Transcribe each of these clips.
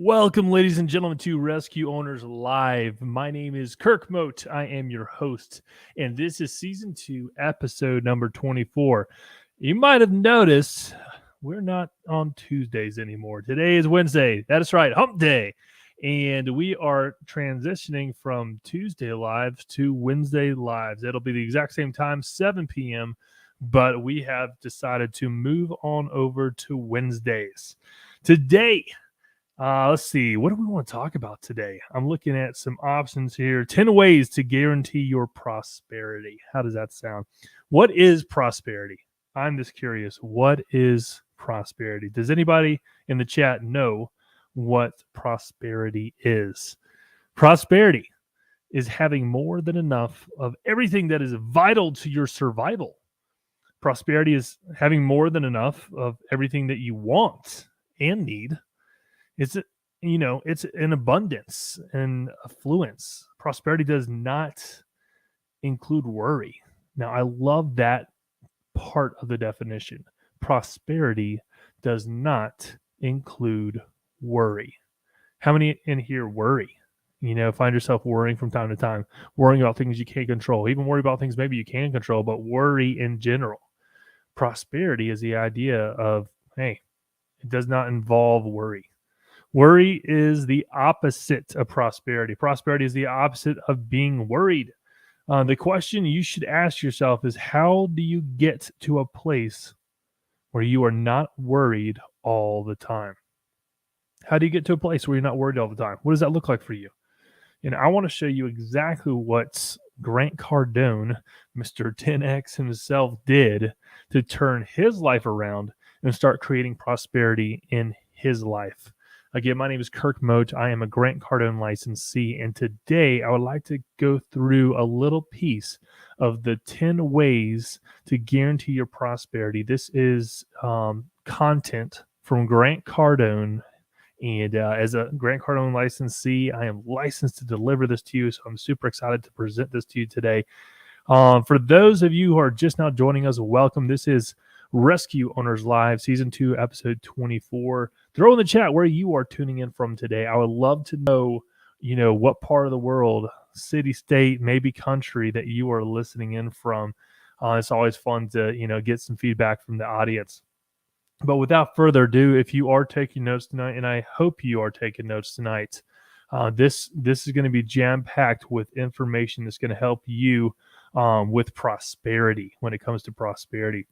Welcome, ladies and gentlemen, to Rescue Owners Live. My name is KIRK MOTE. I am your host, and this is Season 2, Episode number 24. You might have noticed we're not on Tuesdays anymore. Today is Wednesday. That is right, Hump Day. And we are transitioning from Tuesday Lives to Wednesday Lives. It'll be the exact same time, 7 p.m., but we have decided to move on over to Wednesdays. Today, let's see. What do we want to talk about today? I'm looking at some options here. 10 ways to guarantee your prosperity. How does that sound? What is prosperity? I'm just curious. What is prosperity? Does anybody in the chat know what prosperity is? Prosperity is having more than enough of everything that is vital to your survival. Prosperity is having more than enough of everything that you want and need. It's an abundance and affluence. Prosperity does not include worry. Now, I love that part of the definition. Prosperity does not include worry. How many in here worry? Find yourself worrying from time to time, worrying about things you can't control, even worry about things maybe you can control, but worry in general. Prosperity is the idea of, hey, it does not involve worry. Worry is the opposite of prosperity. Prosperity is the opposite of being worried. The question you should ask yourself is, how do you get to a place where you are not worried all the time? How do you get to a place where you're not worried all the time? What does that look like for you? And I want to show you exactly what Grant Cardone, Mr. 10X himself, did to turn his life around and start creating prosperity in his life. Again, my name is KIRK MOTE. I am a Grant Cardone licensee, and today I would like to go through a little piece of the 10 ways to guarantee your prosperity. This is content from Grant Cardone, and as a Grant Cardone licensee, I am licensed to deliver this to you, so I'm super excited to present this to you today. For those of you who are just now joining us, welcome. This is Rescue Owners Live, Season 2, Episode 24. Throw in the chat where you are tuning in from today. I would love to know, what part of the world, city, state, maybe country that you are listening in from. It's always fun to, get some feedback from the audience. But without further ado, if you are taking notes tonight, and I hope you are taking notes tonight, this is going to be jam-packed with information that's going to help you with prosperity when it comes to prosperity.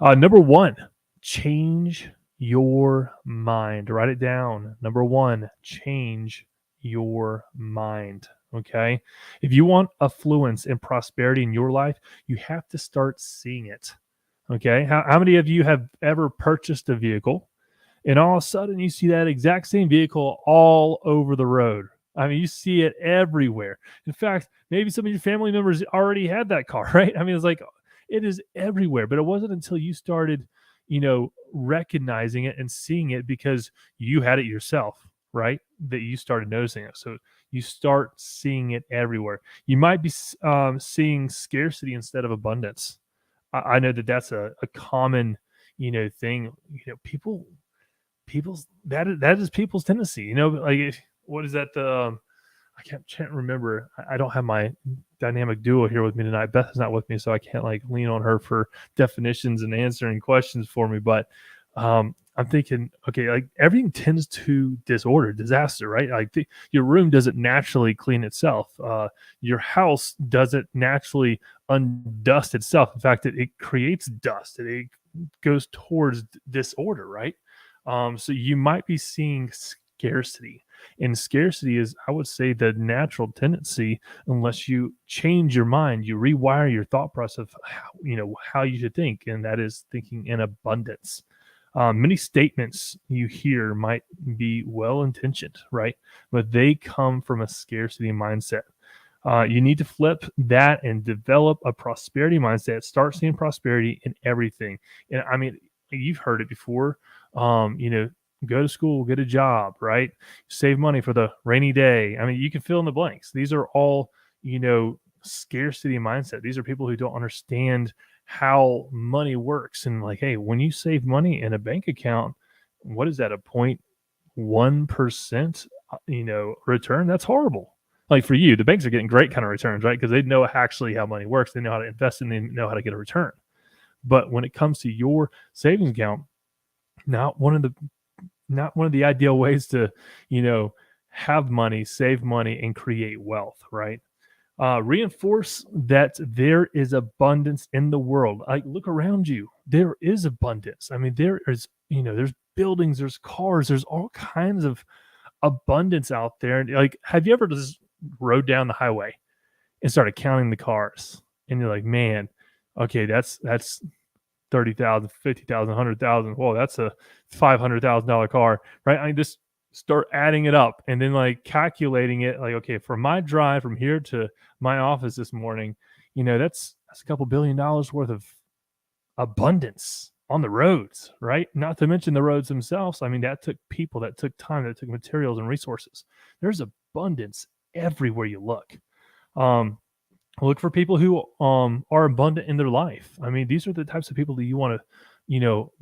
Number 1, change your mind. Write it down. Number 1, change your mind. Okay. If you want affluence and prosperity in your life, you have to start seeing it. Okay. How many of you have ever purchased a vehicle and all of a sudden you see that exact same vehicle all over the road? I mean, you see it everywhere. In fact, maybe some of your family members already had that car, right? I mean, it's like, it is everywhere, but it wasn't until you started, recognizing it and seeing it because you had it yourself, right, that you started noticing it. So you start seeing it everywhere. You might be seeing scarcity instead of abundance. I know that that's a common, thing. People's that is people's tendency. What is that? I can't remember. I don't have my dynamic duo here with me tonight. Beth is not with me, so I can't lean on her for definitions and answering questions for me. But I'm thinking, okay, everything tends to disaster, right? Your room doesn't naturally clean itself. Your house doesn't naturally undust itself. In fact, it creates dust. It goes towards disorder, right? So you might be seeing scarcity. And scarcity is, I would say, the natural tendency, unless you change your mind, you rewire your thought process of how you should think, and that is thinking in abundance. Many statements you hear might be well-intentioned, right? But they come from a scarcity mindset. You need to flip that and develop a prosperity mindset. Start seeing prosperity in everything. And I mean, you've heard it before. Go to school, get a job, right? Save money for the rainy day. I mean, you can fill in the blanks. These are all, scarcity mindset. These are people who don't understand how money works. And hey, when you save money in a bank account, what is that? A 1%, return, that's horrible. Like for you, the banks are getting great kind of returns, right? Because they know actually how money works. They know how to invest and they know how to get a return. But when it comes to your savings account, not one of the ideal ways to, have money, save money, and create wealth, right? Reinforce that there is abundance in the world. Like, look around you. There is abundance. I mean, there is, there's buildings, there's cars, there's all kinds of abundance out there. And like, have you ever just rode down the highway and started counting the cars? And you're like, man, okay, that's 30,000, 50,000, 100,000. Whoa, that's a $500,000 car, right? I just start adding it up and then like calculating it. Like, okay, for my drive from here to my office this morning, that's a couple $1 billion worth of abundance on the roads, right? Not to mention the roads themselves. I mean, that took people, that took time, that took materials and resources. There's abundance everywhere you look. Look for people who are abundant in their life. I mean, these are the types of people that you want to,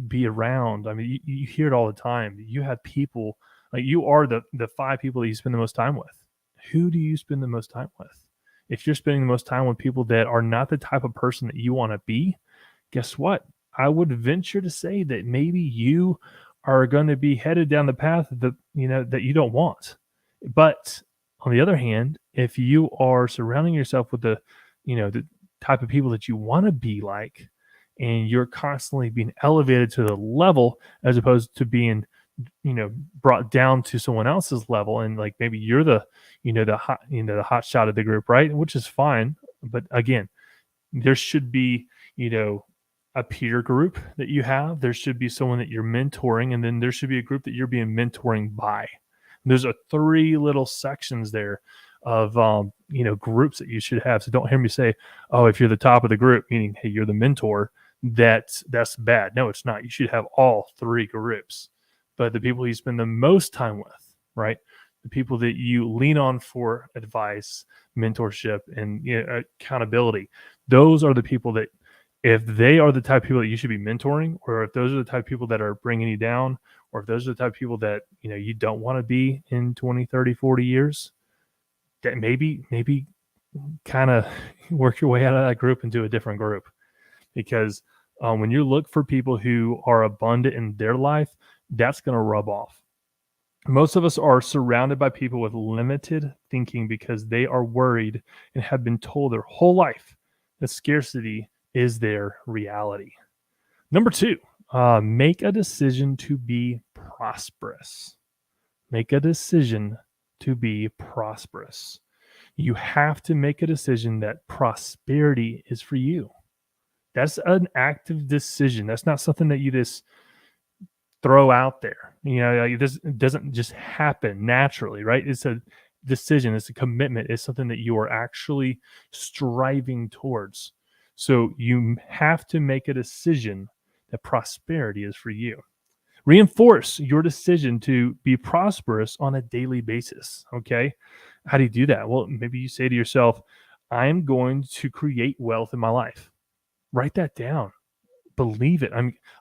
be around. I mean, you hear it all the time. You have people, like, you are the 5 people that you spend the most time with. Who do you spend the most time with? If you're spending the most time with people that are not the type of person that you want to be, guess what? I would venture to say that maybe you are going to be headed down the path that you don't want. But on the other hand, if you are surrounding yourself with the type of people that you want to be like, and you're constantly being elevated to the level as opposed to being, brought down to someone else's level, and like maybe you're the hot shot of the group, right? Which is fine, but again, there should be a peer group that you have. There should be someone that you're mentoring, and then there should be a group that you're being mentoring by. There's 3 little sections there of groups that you should have. So don't hear me say, oh, if you're the top of the group, meaning, hey, you're the mentor, that's bad. No, it's not. You should have all 3 groups. But the people you spend the most time with, right? The people that you lean on for advice, mentorship, and accountability, those are the people that, if they are the type of people that you should be mentoring, or if those are the type of people that are bringing you down, or if those are the type of people that you don't want to be in 20, 30, 40 years, that maybe kind of work your way out of that group into a different group. Because when you look for people who are abundant in their life, that's going to rub off. Most of us are surrounded by people with limited thinking because they are worried and have been told their whole life that scarcity is their reality. Number 2, make a decision to be prosperous. Make a decision to be prosperous. You have to make a decision that prosperity is for you. That's an active decision. That's not something that you just throw out there. This doesn't just happen naturally, right? It's a decision. It's a commitment. It's something that you are actually striving towards. So you have to make a decision that prosperity is for you. Reinforce your decision to be prosperous on a daily basis. Okay. How do you do that? Well, maybe you say to yourself, I'm going to create wealth in my life. Write that down. Believe it.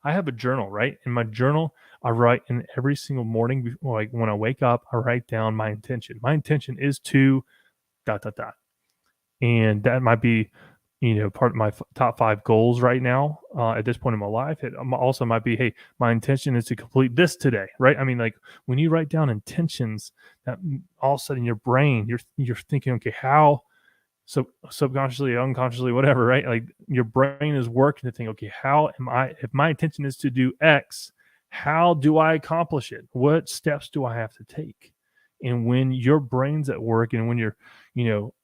I have a journal, right? In my journal, I write in every single morning, like when I wake up, I write down my intention. My intention is to ... And that might be, part of my top 5 goals right now at this point in my life. It also might be, hey, my intention is to complete this today, right? I mean, like when you write down intentions, that all of a sudden your brain, you're thinking, okay, how, so subconsciously, unconsciously, whatever, right? Like your brain is working to think, okay, how am I, if my intention is to do X, how do I accomplish it? What steps do I have to take? And when your brain's at work and when you're,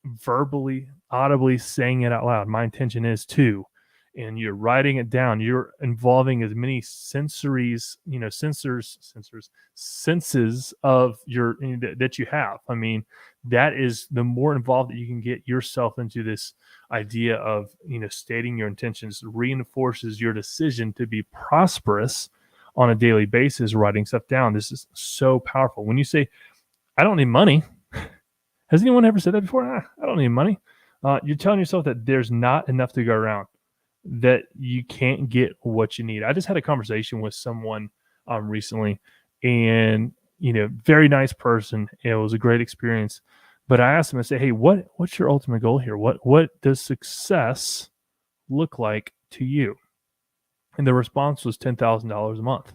verbally, audibly saying it out loud, my intention is to, and you're writing it down, you're involving as many senses of your, that you have. I mean, that is the more involved that you can get yourself into this idea of, stating your intentions, reinforces your decision to be prosperous on a daily basis, writing stuff down. This is so powerful. When you say, I don't need money. Has anyone ever said that before? I don't need money. You're telling yourself that there's not enough to go around, that you can't get what you need. I just had a conversation with someone recently, and very nice person. It was a great experience. But I asked him, I said, hey, what's your ultimate goal here? What does success look like to you? And the response was $10,000 a month.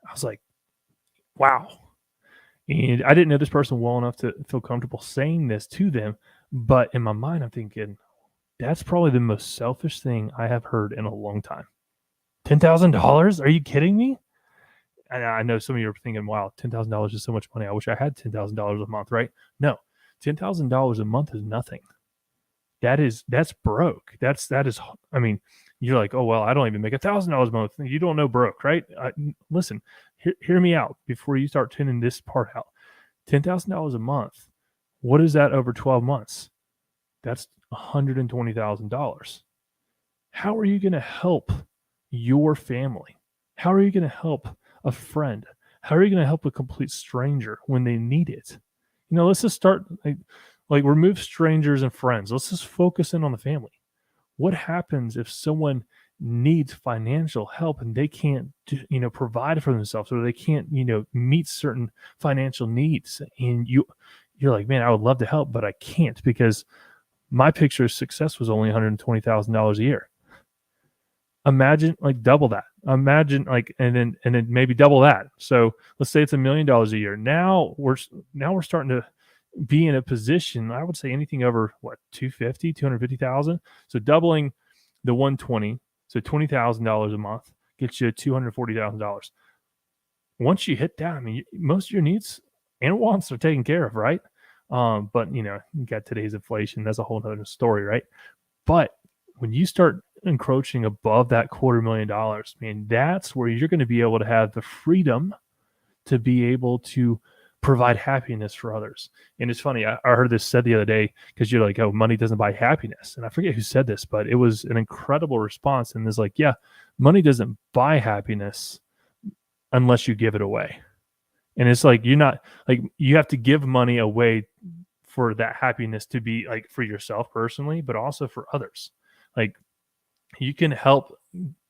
I was like, wow. And I didn't know this person well enough to feel comfortable saying this to them. But in my mind, I'm thinking, that's probably the most selfish thing I have heard in a long time. $10,000? Are you kidding me? And I know some of you are thinking, wow, $10,000 is so much money. I wish I had $10,000 a month, right? No, $10,000 a month is nothing. That's broke. That is, I mean, you're like, oh, well, I don't even make $1,000 a month. You don't know broke, right? Listen, hear me out before you start tuning this part out. $10,000 a month. What is that over 12 months? That's $120,000. How are you going to help your family? How are you going to help a friend? How are you going to help a complete stranger when they need it? Let's just start like remove strangers and friends. Let's just focus in on the family. What happens if someone needs financial help and they can't provide for themselves, or they can't meet certain financial needs, and you're like, man, I would love to help, but I can't because my picture of success was only $120,000 a year. Imagine like double that. Imagine like and then maybe double that. So let's say it's $1 million a year. Now we're starting to be in a position, I would say anything over 250,000. So doubling the 120, so $20,000 a month gets you $240,000. Once you hit that, I mean, most of your needs and wants are taken care of, right? But you got today's inflation. That's a whole other story, right? But when you start encroaching above that $250,000, man, that's where you're going to be able to have the freedom to be able to provide happiness for others. And it's funny, I heard this said the other day, because you're like, oh, money doesn't buy happiness. And I forget who said this, but it was an incredible response. And it's like, yeah, money doesn't buy happiness unless you give it away. And it's like, you're not like, you have to give money away for that happiness to be like for yourself personally, but also for others. Like, you can help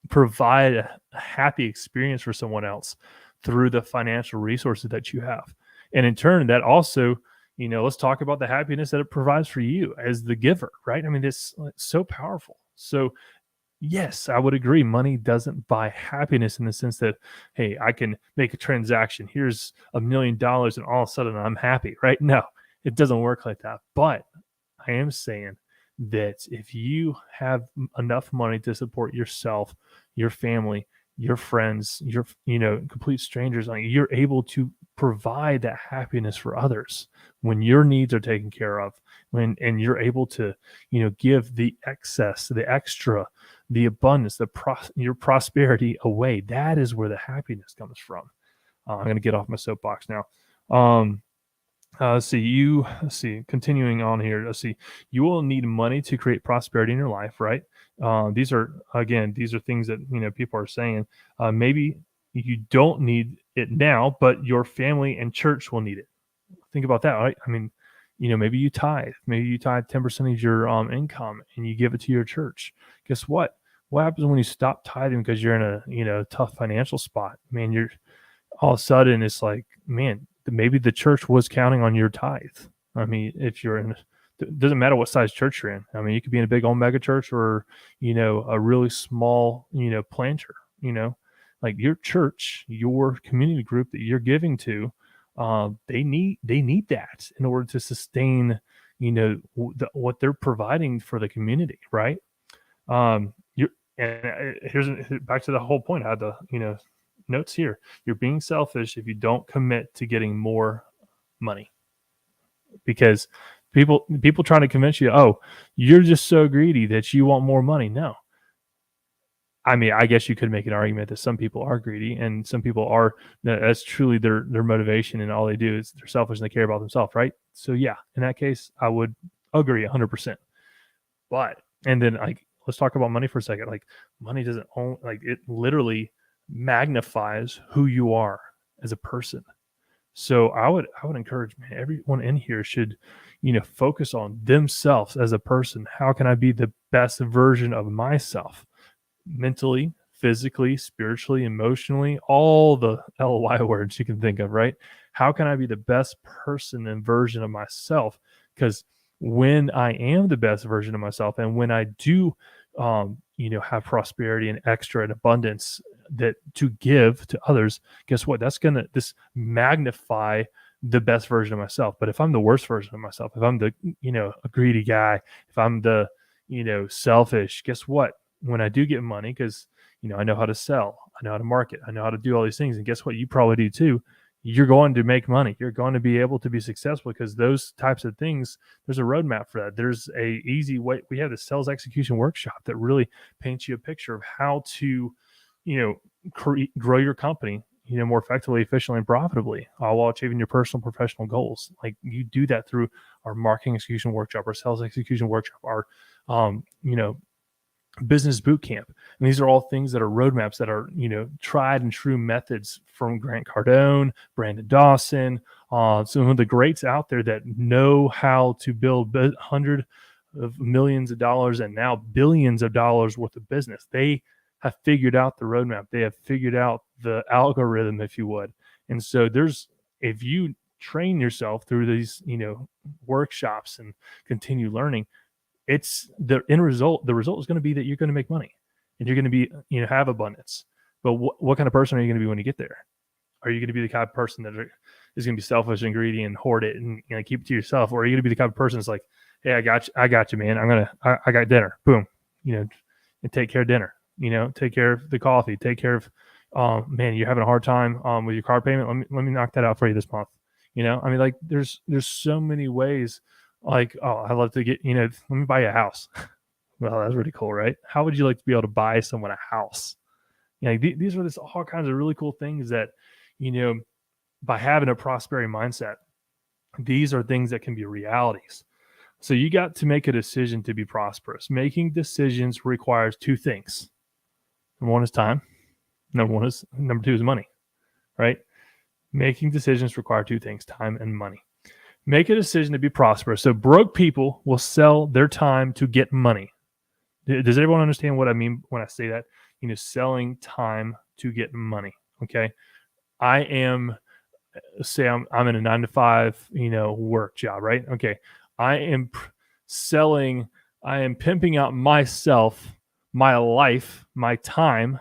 provide a happy experience for someone else through the financial resources that you have. And in turn, that also, let's talk about the happiness that it provides for you as the giver, right? I mean, it's so powerful. So yes, I would agree. Money doesn't buy happiness in the sense that, hey, I can make a transaction. Here's $1 million and all of a sudden I'm happy, right? No, it doesn't work like that. But I am saying that if you have enough money to support yourself, your family, your friends, your complete strangers, you're able to provide that happiness for others when your needs are taken care of, and you're able to give the excess, the extra, the abundance, your prosperity away. That is where the happiness comes from. I'm going to get off my soapbox now. Let's see, continuing on here. Let's see, you will need money to create prosperity in your life, right? These are things that, people are saying. Maybe you don't need it now, but your family and church will need it. Think about that, right? I mean, maybe you tithe 10% of your income and you give it to your church. Guess what? What happens when you stop tithing because you're in a tough financial spot? Man, you're all of a sudden, it's like, man, maybe the church was counting on your tithe. I mean, if you're in, it doesn't matter what size church you're in. I mean, you could be in a big old mega church or, a really small, planter, like your church, your community group that you're giving to, they need that in order to sustain, what they're providing for the community. Right. Here's back to the whole point. I had the, notes here. You're being selfish if you don't commit to getting more money, because people trying to convince you, oh, you're just so greedy that you want more money. No, I mean, I guess you could make an argument that some people are greedy and some people are, that's truly their motivation, and all they do is they're selfish and they care about themselves, right? So yeah, in that case, I would agree 100%. But, and then let's talk about money for a second. Like, money doesn't own, it literally magnifies who you are as a person. So I would encourage, man, everyone in here should, focus on themselves as a person. How can I be the best version of myself? Mentally, physically, spiritually, emotionally, all the LY words you can think of, right? how can I be the best person and version of myself? Because when I am the best version of myself, and when I do, have prosperity and extra and abundance that to give to others, guess what? That's gonna this magnify the best version of myself. But if I'm the worst version of myself, if I'm the a greedy guy, if I'm the selfish, guess what? When I do get money, because I know how to sell, I know how to market, I know how to do all these things, and guess what? You probably do too. You're going to make money. You're going to be able to be successful because those types of things, there's a roadmap for that. There's a easy way. We have the sales execution workshop that really paints you a picture of how to, grow your company, more effectively, efficiently, and profitably, all while achieving your personal, professional goals. Like you do that through our marketing execution workshop, our sales execution workshop, our, business boot camp. And these are all things that are roadmaps that are, tried and true methods from Grant Cardone, Brandon Dawson, some of the greats out there that know how to build hundreds of millions of dollars and now billions of dollars worth of business. They have figured out the roadmap. They have figured out the algorithm, if you would. And so if you train yourself through these, workshops and continue learning, it's the end result. The result is going to be that you're going to make money and you're going to be, have abundance. But what kind of person are you going to be when you get there? Are you going to be the kind of person that is going to be selfish and greedy and hoard it and keep it to yourself? Or are you going to be the kind of person that's like, hey, I got you, man. I got dinner. Boom. And take care of dinner. Take care of the coffee. Take care of, man, you're having a hard time with your car payment. Let me knock that out for you this month. Like there's so many ways. Like, oh, I love to get, let me buy you a house. Well, that's really cool, right? How would you like to be able to buy someone a house? These are all kinds of really cool things that, by having a prosperity mindset, these are things that can be realities. So you got to make a decision to be prosperous. Making decisions requires two things. Number one is time. Number two is money, right? Making decisions require two things, time and money. Make a decision to be prosperous. So broke people will sell their time to get money. Does everyone understand what I mean when I say that? Selling time to get money. Okay. I am, say I'm in a 9-to-5, work job, right? Okay. I am pimping out myself, my life, my time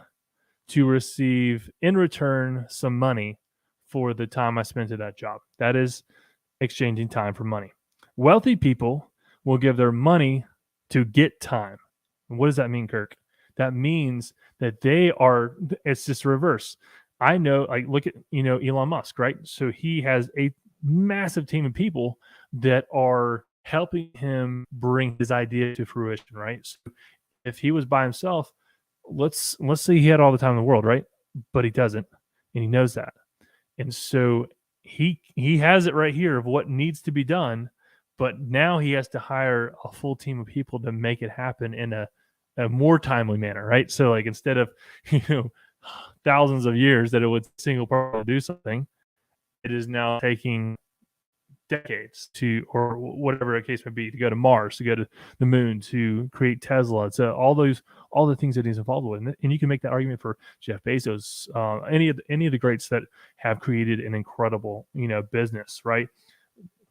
to receive in return some money for the time I spent at that job. That is exchanging time for money. Wealthy people will give their money to get time. And what does that mean, Kirk? That means that it's just reverse. I know, like, look at, Elon Musk, right? So he has a massive team of people that are helping him bring his idea to fruition, right? So if he was by himself, let's say he had all the time in the world, right? But he doesn't, and he knows that. And so he has it right here of what needs to be done, but now he has to hire a full team of people to make it happen in a more timely manner, right? So like instead of thousands of years that it would single person do something, it is now taking decades or whatever the case may be, to go to Mars, to go to the moon, to create Tesla. So all the things that he's involved with, and you can make that argument for Jeff Bezos, any of the greats that have created an incredible business, right?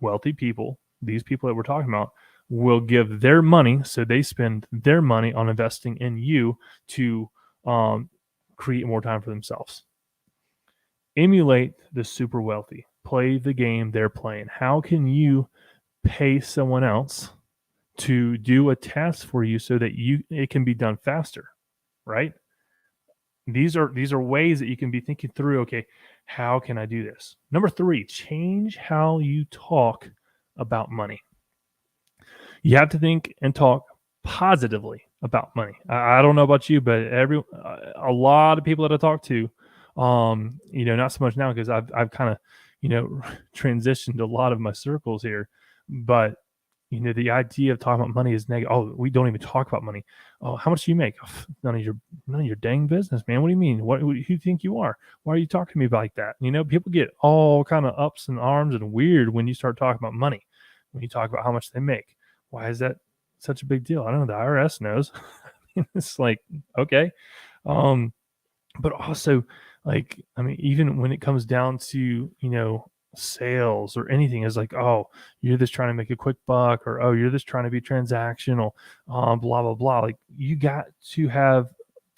Wealthy people, these people that we're talking about, will give their money, so they spend their money on investing in you to create more time for themselves. Emulate the super wealthy. Play the game they're playing. How can you pay someone else to do a task for you so that it can be done faster, right? These are ways that you can be thinking through, okay, how can I do this? Number 3, change how you talk about money. You have to think and talk positively about money. I don't know about you, but a lot of people that I talk to, not so much now because I've kind of, transitioned a lot of my circles here, but the idea of talking about money is negative. Oh, we don't even talk about money. Oh, how much do you make? Oh, none of your dang business, man. What do you mean? Who do you think you are? Why are you talking to me like that? People get all kind of ups and arms and weird when you start talking about money, when you talk about how much they make. Why is that such a big deal? I don't know. The IRS knows. It's like, okay. But also, like, even when it comes down to, sales or anything is like, oh, you're just trying to make a quick buck, or oh, you're just trying to be transactional, blah blah blah. Like you got to have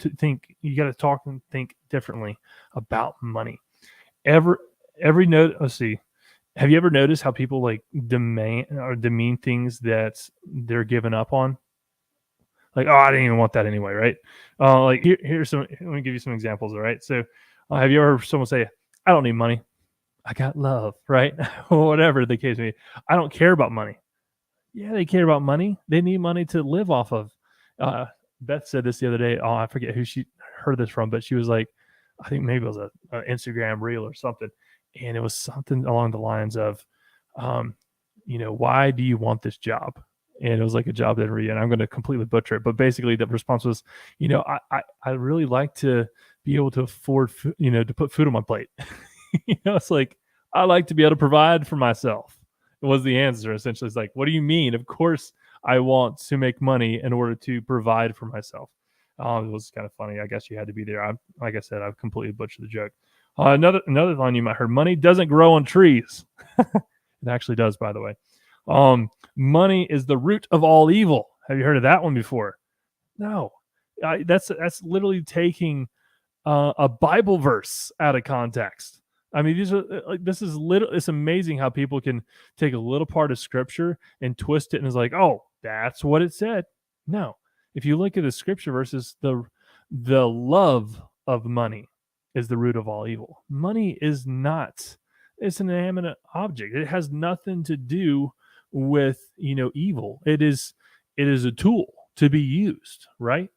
to think, you got to talk and think differently about money. Every note. Let's see. Have you ever noticed how people like demand or demean things that they're giving up on? Like, oh, I didn't even want that anyway, right? Like here's some. Let me give you some examples. All right. So, have you ever heard someone say, "I don't need money. I got love," right? Or whatever the case may be. I don't care about money. Yeah, they care about money. They need money to live off of. Uh, Beth said this the other day. Oh, I forget who she heard this from, but she was like, I think maybe it was a Instagram reel or something, and it was something along the lines of, um, why do you want this job? And it was like a job interview, and I'm going to completely butcher it, but basically the response was, I really like to be able to afford, to put food on my plate. It's like I like to be able to provide for myself. Was the answer essentially? It's like, what do you mean? Of course, I want to make money in order to provide for myself. It was kind of funny. I guess you had to be there. Like I said, I've completely butchered the joke. Another line you might heard: money doesn't grow on trees. It actually does, by the way. Money is the root of all evil. Have you heard of that one before? No. That's literally taking a Bible verse out of context. I mean, these are like, this is little. It's amazing how people can take a little part of scripture and twist it, and it's like, oh, that's what it said. No, if you look at the scripture verses, the love of money is the root of all evil. Money is not. It's an inanimate object. It has nothing to do with evil. It is a tool to be used, right?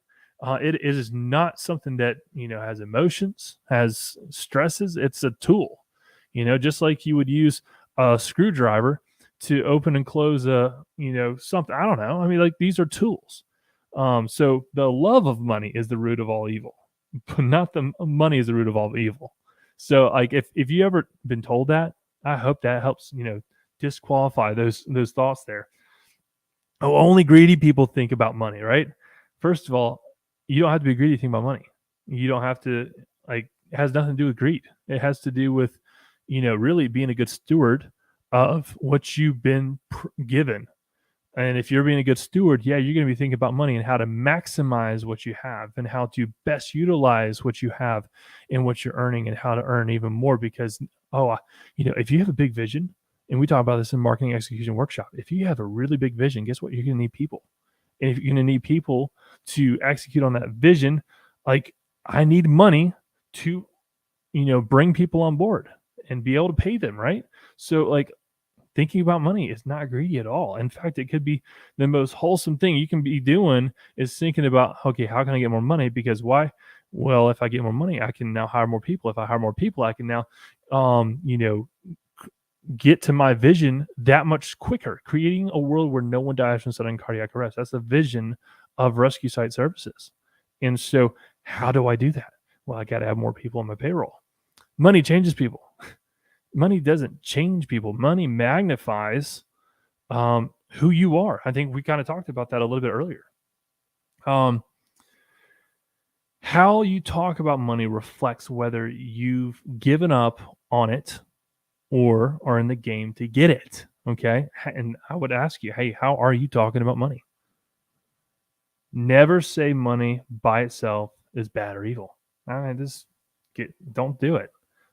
It is not something that has emotions, has stresses. It's a tool, just like you would use a screwdriver to open and close a something. I don't know. I mean, like these are tools. So the love of money is the root of all evil, but not the money is the root of all evil. So like if you ever been told that, I hope that helps disqualify those thoughts there. Oh, only greedy people think about money, right? First of all, you don't have to be greedy to think about money. You don't have to, like, it has nothing to do with greed. It has to do with, really being a good steward of what you've been given. And if you're being a good steward, yeah, you're going to be thinking about money and how to maximize what you have and how to best utilize what you have and what you're earning and how to earn even more. Because, if you have a big vision, and we talk about this in marketing execution workshop, if you have a really big vision, guess what? You're going to need people. And if you're going to need people to execute on that vision, like I need money to, bring people on board and be able to pay them, right? So like thinking about money is not greedy at all. In fact, it could be the most wholesome thing you can be doing is thinking about, okay, how can I get more money? Because why? Well, if I get more money, I can now hire more people. If I hire more people, I can now, get to my vision that much quicker, creating a world where no one dies from sudden cardiac arrest. That's the vision of rescue site services. And so, how do I do that? Well, I got to have more people on my payroll. Money changes people. Money doesn't change people. Money magnifies who you are. I think we kind of talked about that a little bit earlier. How you talk about money reflects whether you've given up on it or are in the game to get it. Okay. And I would ask you, hey, how are you talking about money? Never say money by itself is bad or evil. Don't do it.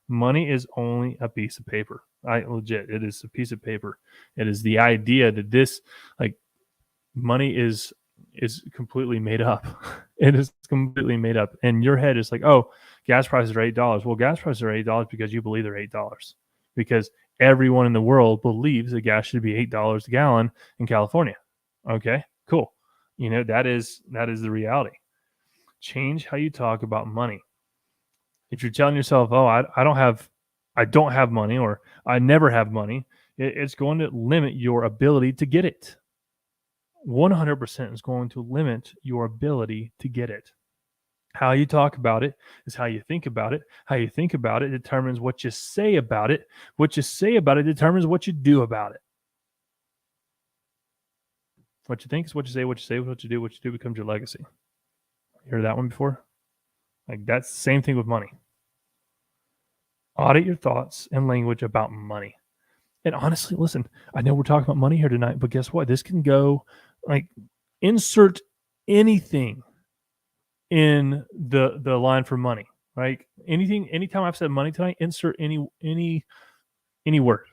Money is only a piece of paper. It is a piece of paper. It is the idea that this, like, money is completely made up. It is completely made up. And your head is like, oh, gas prices are $8. Well, gas prices are $8 because you believe they're $8. Because everyone in the world believes that gas should be $8 a gallon in California. Okay, cool. That is the reality. Change how you talk about money. If you're telling yourself, oh, I don't have money, or I never have money, it's going to limit your ability to get it. 100% is going to limit your ability to get it. How you talk about it is how you think about it. How you think about it determines what you say about it. What you say about it determines what you do about it. What you think is what you say. What you say is what you do becomes your legacy. You heard that one before? Like, that's the same thing with money. Audit your thoughts and language about money. And honestly, listen, I know we're talking about money here tonight, but guess what? This can go like insert anything in the line for money. Right? Anything, anytime I've said money tonight, insert any word,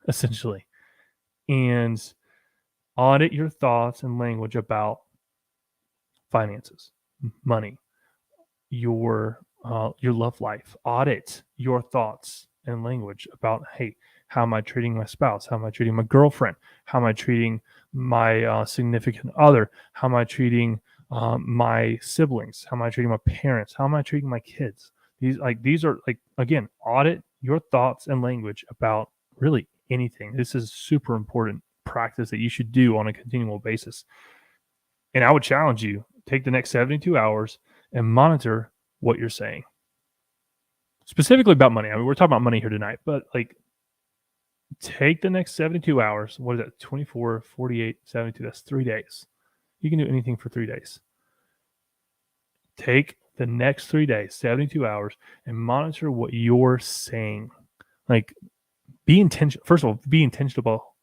essentially. And audit your thoughts and language about finances, money, your love life. Audit your thoughts and language about, hey, how am I treating my spouse? How am I treating my girlfriend? How am I treating my significant other? How am I treating my siblings? How am I treating my parents? How am I treating my kids? These are again, audit your thoughts and language about really anything. This is super important practice that you should do on a continual basis. And I would challenge you, take the next 72 hours and monitor what you're saying. Specifically about money. I mean, we're talking about money here tonight, but take the next 72 hours. What is that? 24, 48, 72. That's 3 days. You can do anything for 3 days. Take the next 3 days, 72 hours, and monitor what you're saying. Be intentional. First of all, be intentional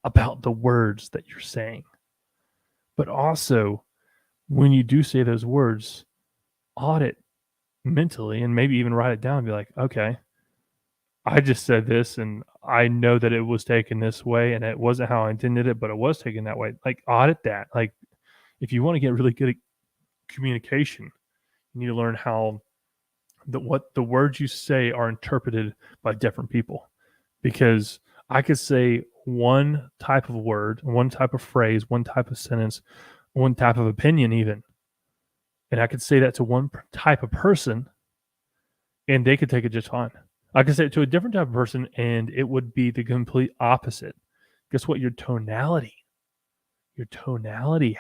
about the words that you're saying. But also, when you do say those words, audit mentally and maybe even write it down and be like, okay, I just said this and I know that it was taken this way and it wasn't how I intended it, but it was taken that way. Audit that. If you want to get really good at communication, you need to learn how what the words you say are interpreted by different people. Because I could say one type of word, one type of phrase, one type of sentence, one type of opinion even, and I could say that to one type of person and they could take it just fine. I could say it to a different type of person and it would be the complete opposite. Guess what? Your tonality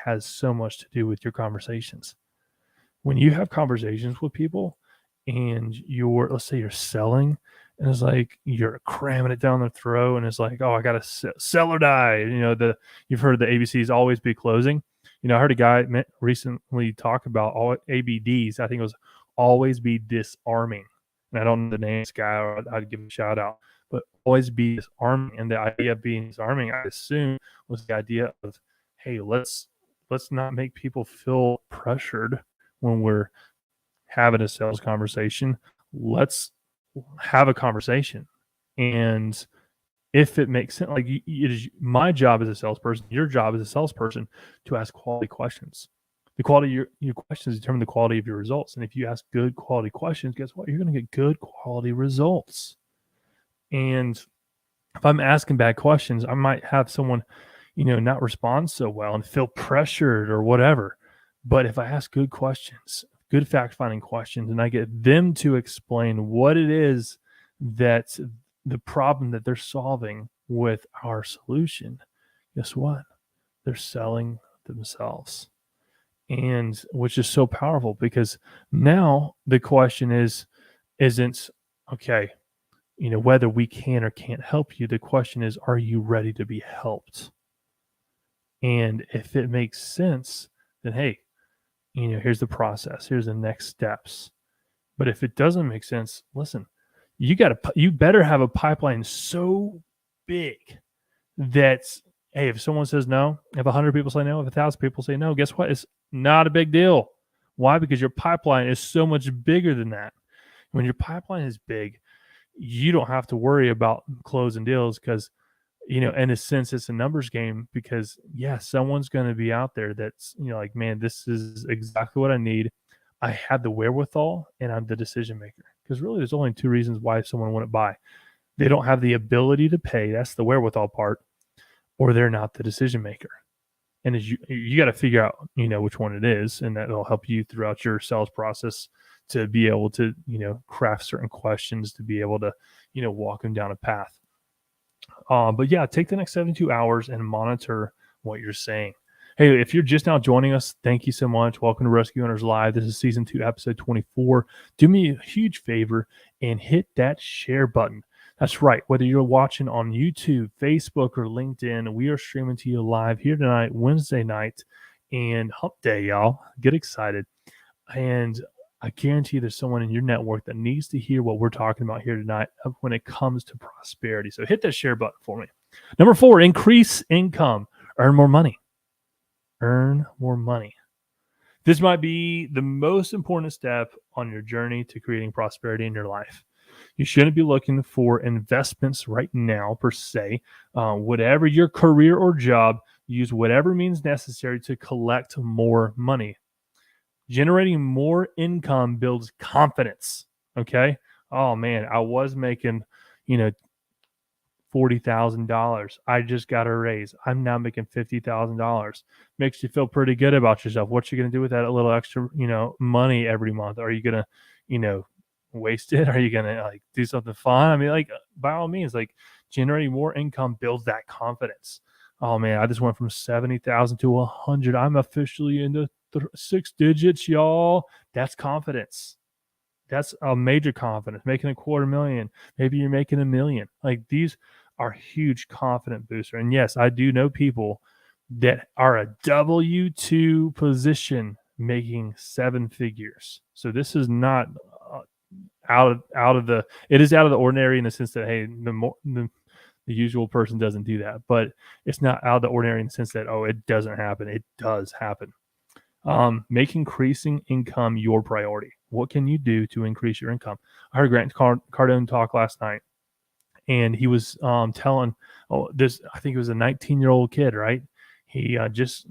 has so much to do with your conversations. When you have conversations with people and let's say you're selling, and it's like you're cramming it down their throat, and it's like, oh, I got to sell or die. You've heard the ABCs always be closing. I heard a guy recently talk about all ABDs. I think it was always be disarming. And I don't know the name of this guy, or I'd give him a shout out, but always be disarming. And the idea of being disarming, I assume, was the idea of, hey, let's not make people feel pressured when we're having a sales conversation. Let's have a conversation. And if it makes sense, it is my job as a salesperson, your job as a salesperson, to ask quality questions. The quality of your questions determine the quality of your results. And if you ask good quality questions, guess what? You're going to get good quality results. And if I'm asking bad questions, I might have someone, not respond so well and feel pressured or whatever. But if I ask good questions, good fact-finding questions, and I get them to explain what it is that's the problem that they're solving with our solution, guess what? They're selling themselves. And which is so powerful, because now the question isn't, okay, whether we can or can't help you. The question is, are you ready to be helped? And if it makes sense, then hey, here's the process, here's the next steps. But if it doesn't make sense, listen, you better have a pipeline so big that, hey, if someone says no, if 100 people say no, if 1,000 people say no, guess what? It's not a big deal. Why? Because your pipeline is so much bigger than that. When your pipeline is big, you don't have to worry about closing deals, because, in a sense, it's a numbers game, because someone's going to be out there that's, man, this is exactly what I need. I have the wherewithal and I'm the decision maker. Because really there's only two reasons why someone wouldn't buy. They don't have the ability to pay. That's the wherewithal part. Or they're not the decision maker. And as you got to figure out, which one it is, and that'll help you throughout your sales process to be able to, craft certain questions to be able to, walk them down a path. But take the next 72 hours and monitor what you're saying. Hey, if you're just now joining us, thank you so much. Welcome to Rescue Owners Live. This is season 2, episode 24. Do me a huge favor and hit that share button. That's right. Whether you're watching on YouTube, Facebook, or LinkedIn, we are streaming to you live here tonight, Wednesday night, and hump day, y'all. Get excited. And I guarantee there's someone in your network that needs to hear what we're talking about here tonight when it comes to prosperity. So hit that share button for me. Number 4, increase income. Earn more money. Earn more money. This might be the most important step on your journey to creating prosperity in your life. You shouldn't be looking for investments right now, per se. Whatever your career or job, use whatever means necessary to collect more money. Generating more income builds confidence. Okay. Oh man, I was making, $40,000. I just got a raise. I'm now making $50,000. Makes you feel pretty good about yourself. What you going to do with that little extra, money every month? Are you going to, waste it? Are you going to do something fun? I mean, by all means, generating more income builds that confidence. Oh man, I just went from 70,000 to 100. I'm officially in the 6 digits, y'all. That's confidence. That's a major confidence. Making $250,000, maybe you're making $1 million. These are huge confident booster. And yes, I do know people that are a W-2 position making 7 figures. So this is not it is out of the ordinary in the sense that, hey, the usual person doesn't do that, but it's not out of the ordinary in the sense that, oh, it doesn't happen. It does happen. Make increasing income your priority. What can you do to increase your income? I heard Grant Cardone talk last night, and he was telling, I think it was a 19-year-old kid, right? He just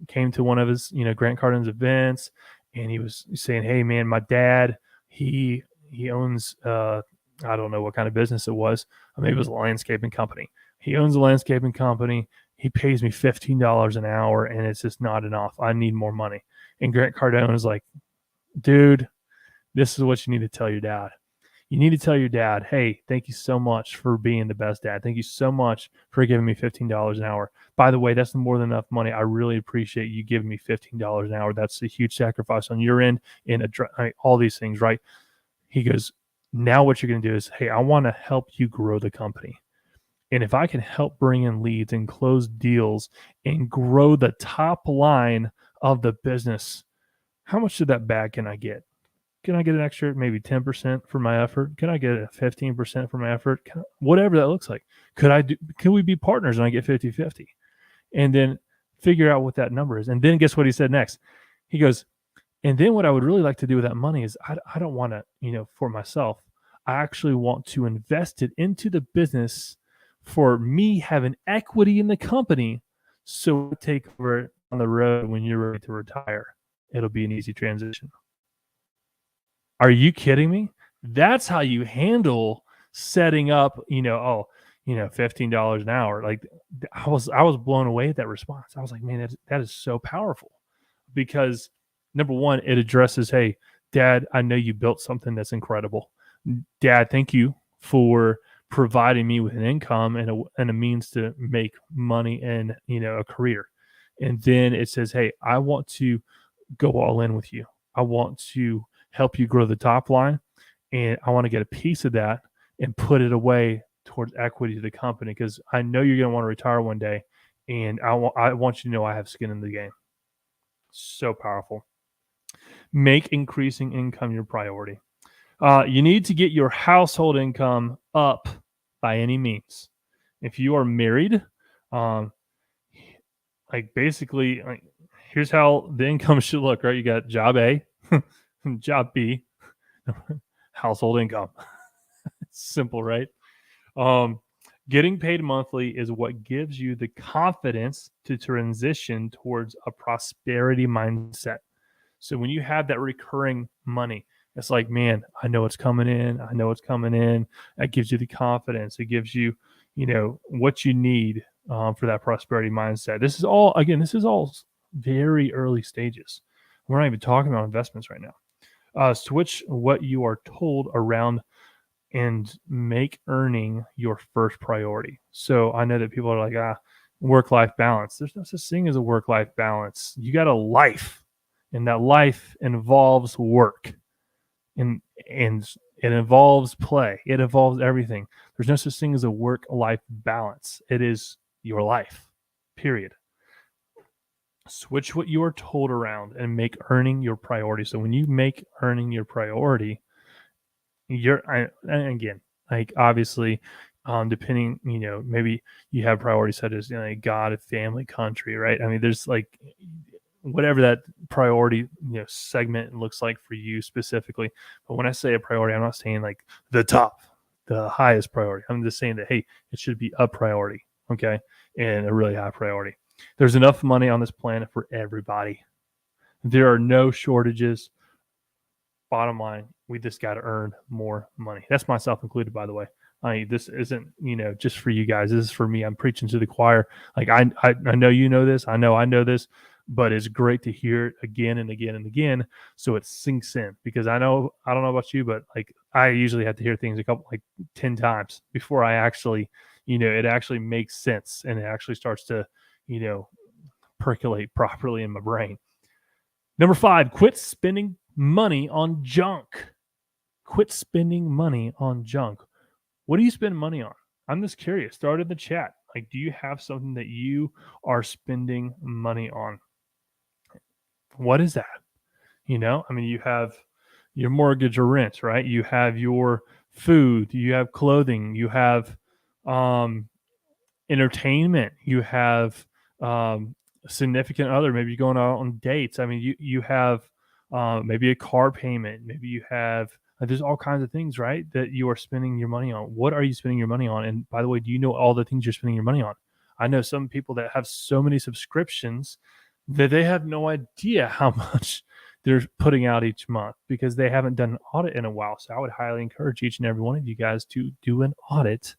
came to one of his, Grant Cardone's events, and he was saying, hey man, my dad, he owns, I don't know what kind of business it was. Maybe it was a landscaping company. He owns a landscaping company. He pays me $15 an hour, and it's just not enough. I need more money. And Grant Cardone is like, dude, this is what you need to tell your dad. You need to tell your dad, hey, thank you so much for being the best dad. Thank you so much for giving me $15 an hour. By the way, that's more than enough money. I really appreciate you giving me $15 an hour. That's a huge sacrifice on your end and all these things, right? He goes, now what you're going to do is, hey, I want to help you grow the company. And if I can help bring in leads and close deals and grow the top line of the business, how much of that bag can I get? Can I get an extra maybe 10% for my effort? Can I get a 15% for my effort? Whatever that looks like. Can we be partners and I get 50-50? And then figure out what that number is. And then guess what he said next? He goes, and then what I would really like to do with that money is I don't want to, for myself. I actually want to invest it into the business for me having equity in the company. So take over on the road when you're ready to retire. It'll be an easy transition. Are you kidding me? That's how you handle setting up, $15 an hour. I was blown away at that response. I was like, man, that is so powerful, because number one, it addresses, hey, Dad, I know you built something that's incredible. Dad, thank you for providing me with an income and a means to make money and, a career. And then it says, hey, I want to go all in with you. I want to help you grow the top line, and I want to get a piece of that and put it away towards equity to the company, because I know you're going to want to retire one day, and I want you to know I have skin in the game. So powerful. Make increasing income your priority. You need to get your household income up by any means. If you are married, basically, here's how the income should look, right? You got job A, job B, household income. It's simple, right? Getting paid monthly is what gives you the confidence to transition towards a prosperity mindset. So when you have that recurring money, it's like, man, I know it's coming in. I know it's coming in. That gives you the confidence. It gives you, what you need for that prosperity mindset. This is all very early stages. We're not even talking about investments right now. Switch what you are told around and make earning your first priority. So I know that people are like, work-life balance. There's no such thing as a work-life balance. You got a life, and that life involves work, and it involves play. It involves everything. There's no such thing as a work-life balance. It is your life, period. Switch what you are told around and make earning your priority. So when you make earning your priority, and again, like obviously, depending, maybe you have priorities such as, like God, family, country, right? I mean, there's like whatever that priority, segment looks like for you specifically. But when I say a priority, I'm not saying like the highest priority. I'm just saying that, hey, it should be a priority, okay, and a really high priority. There's enough money on this planet for everybody. There are no shortages. Bottom line, we just got to earn more money. That's myself included, by the way. This isn't, just for you guys. This is for me. I'm preaching to the choir. Like I know you know this. I know this, but it's great to hear it again and again and again, so it sinks in. Because I don't know about you, but like I usually have to hear things 10 times before I actually, it actually makes sense and it actually starts to, percolate properly in my brain. Number 5, quit spending money on junk. Quit spending money on junk. What do you spend money on? I'm just curious. Throw it in the chat. Like, do you have something that you are spending money on? What is that? I mean, you have your mortgage or rent, right? You have your food, you have clothing, you have entertainment, you have significant other, maybe going out on dates. I mean, you have maybe a car payment, maybe you have there's all kinds of things, right, that you are spending your money on. What are you spending your money on? And by the way, do you know all the things you're spending your money on? I know some people that have so many subscriptions that they have no idea how much they're putting out each month because they haven't done an audit in a while. So I would highly encourage each and every one of you guys to do an audit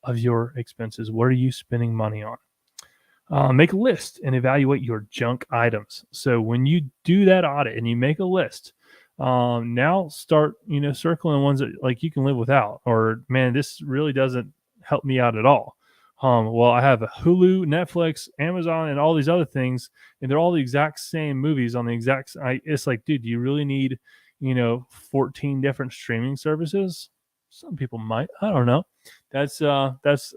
of your expenses. What are you spending money on? Make a list and evaluate your junk items. So when you do that audit and you make a list, now start, circling ones that like you can live without, or man, this really doesn't help me out at all. Well, I have a Hulu, Netflix, Amazon, and all these other things, and they're all the exact same movies on the exact. It's like, dude, do you really need, 14 different streaming services? Some people might. I don't know. That's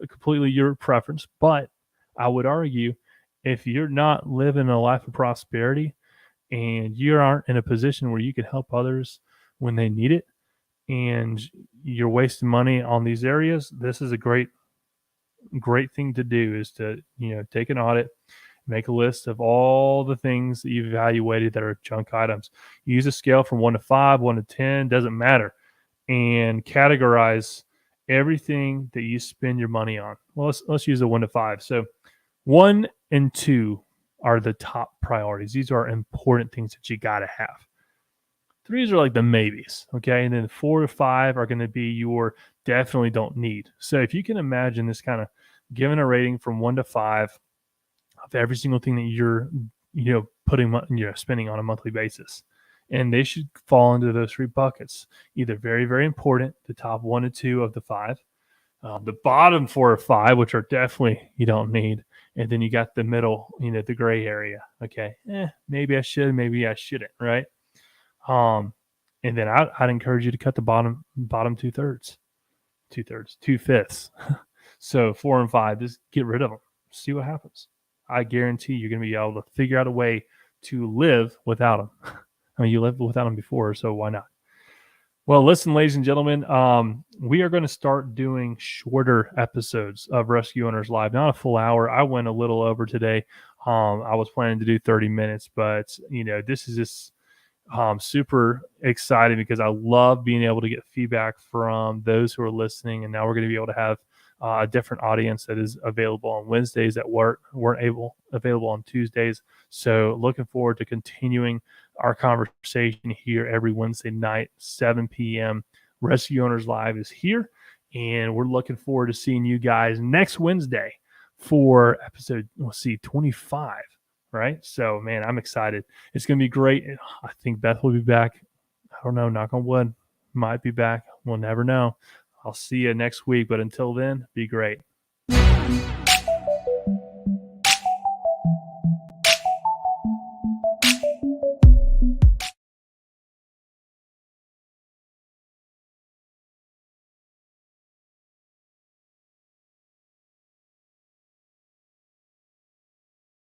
completely your preference, but I would argue if you're not living a life of prosperity and you aren't in a position where you can help others when they need it, and you're wasting money on these areas, this is a great thing to do, is to, take an audit, make a list of all the things that you've evaluated that are junk items. Use a scale from 1 to 5, 1 to 10, doesn't matter, and categorize everything that you spend your money on. Well, let's use a 1 to 5. So 1 and 2 are the top priorities. These are important things that you got to have. 3s are like the maybes, okay? And then 4 to 5 are going to be your definitely don't need. So if you can imagine this kind of giving a rating from 1 to 5 of every single thing that you're, spending on a monthly basis. And they should fall into those 3 buckets. Either very, very important, the top 1 to 2 of the 5. The bottom 4 or 5, which are definitely you don't need. And then you got the middle, the gray area. Okay, maybe I should, maybe I shouldn't, right? And then I'd encourage you to cut the bottom 2/3, 2/5. So 4 and 5, just get rid of them. See what happens. I guarantee you're going to be able to figure out a way to live without them. I mean, you lived without them before, so why not? Well, listen, ladies and gentlemen, we are going to start doing shorter episodes of Rescue Owners Live, not a full hour. I went a little over today. I was planning to do 30 minutes, but, this is just super exciting because I love being able to get feedback from those who are listening. And now we're going to be able to have a different audience that is available on Wednesdays that weren't available on Tuesdays. So looking forward to continuing our conversation here every Wednesday night, 7 p.m. Rescue Owners Live is here, and we're looking forward to seeing you guys next Wednesday for episode, 25, right? So, man, I'm excited. It's going to be great. I think Beth will be back. I don't know, knock on wood, might be back. We'll never know. I'll see you next week, but until then, be great.